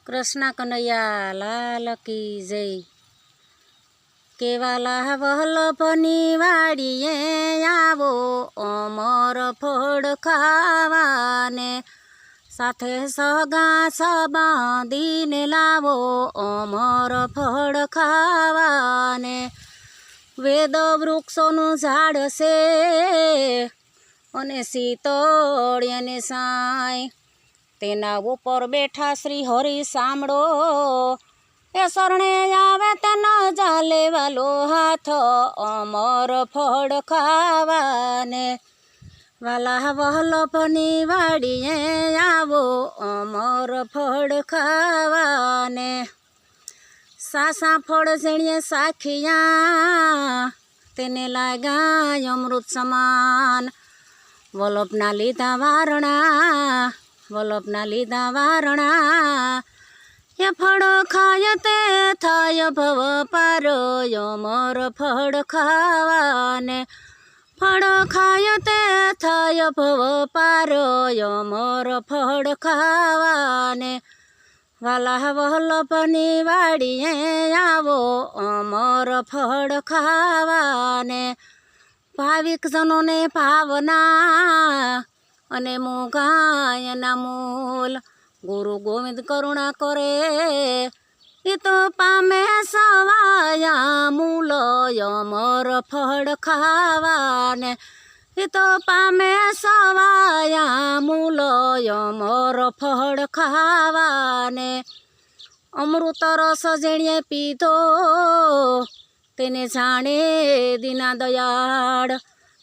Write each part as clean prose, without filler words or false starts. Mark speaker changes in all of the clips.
Speaker 1: કૃષ્ણ કનૈયા લાલ કી જય। કેવાલા વલ્લભની વાડીએ આવો અમર ફળ ખાવાને, સાથે સગા સંબંધીને લાવો અમર ફળ ખાવાને। વેદ વૃક્ષોનું ઝાડ છે અને શીતળિયાની સાંય, તેના ઉપર બેઠા શ્રી હરિ સાંભળો, એ શરણે આવે તેનો ચાલે વાલો હાથ અમર ફળ ખાવાને। વાલા વલ્લભની વાડીએ આવો અમર ફળ ખાવાને। સાસા ફળ જેણીએ સાખિયા, તેને લાગ્યા અમૃત સમાન। વલ્લભના લીધા વારણા, વલ્લભના લીધા વારણા, એ ફળ ખાય તે થાય ભવ પાર અમર ફળ ખાવાને। ફળ ખાય તે થાય ભવ પાર અમર ફળ ખાવાને। વાલા વલ્લભની વાડીએ આવો અમર ફળ ખાવાને। ભાવિક જનોને ભાવના અને મોગાયના મૂલ, ગુરુ ગોવિંદ કરુણા કરે, એ તો પામે સવાયા મૂલ અમર ફળ ખાવાને। એ તો પામે સવાયા મૂલ અમર ફળ ખાવાને। અમૃત રસ જેણીએ પીધો, તેને જાણે દીના દયાળ,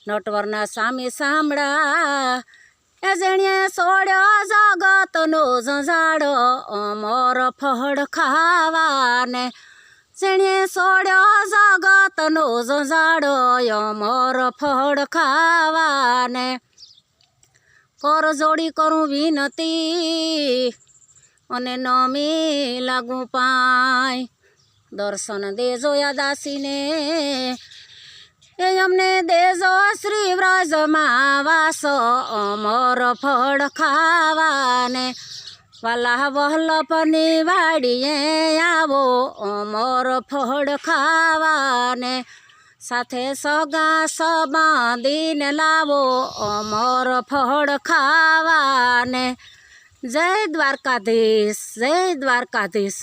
Speaker 1: નટવરના સામે સાંભળા, એ જેણીએ છોડ્યો જગતનો ઝંઝાડ અમર ફળ ખાવાને। જેણીએ છોડ્યો જગતનો ઝંઝાડ અમર ફળ ખાવાને। કર જોડી કરું વિનતી અને નમી લાગુ પાય, દર્શન દેજો યાદાસીને, એ અમને દેજો શ્રી વ્રજમાં વાસ અમર ફળ ખાવાને। વાલા વલ્લભની વાડીએ આવો અમર ફળ ખાવાને। સાથે સગા સંબંધીને લાવો અમર ફળ ખાવાને। જય દ્વારકાધીશ, જય દ્વારકાધીશ।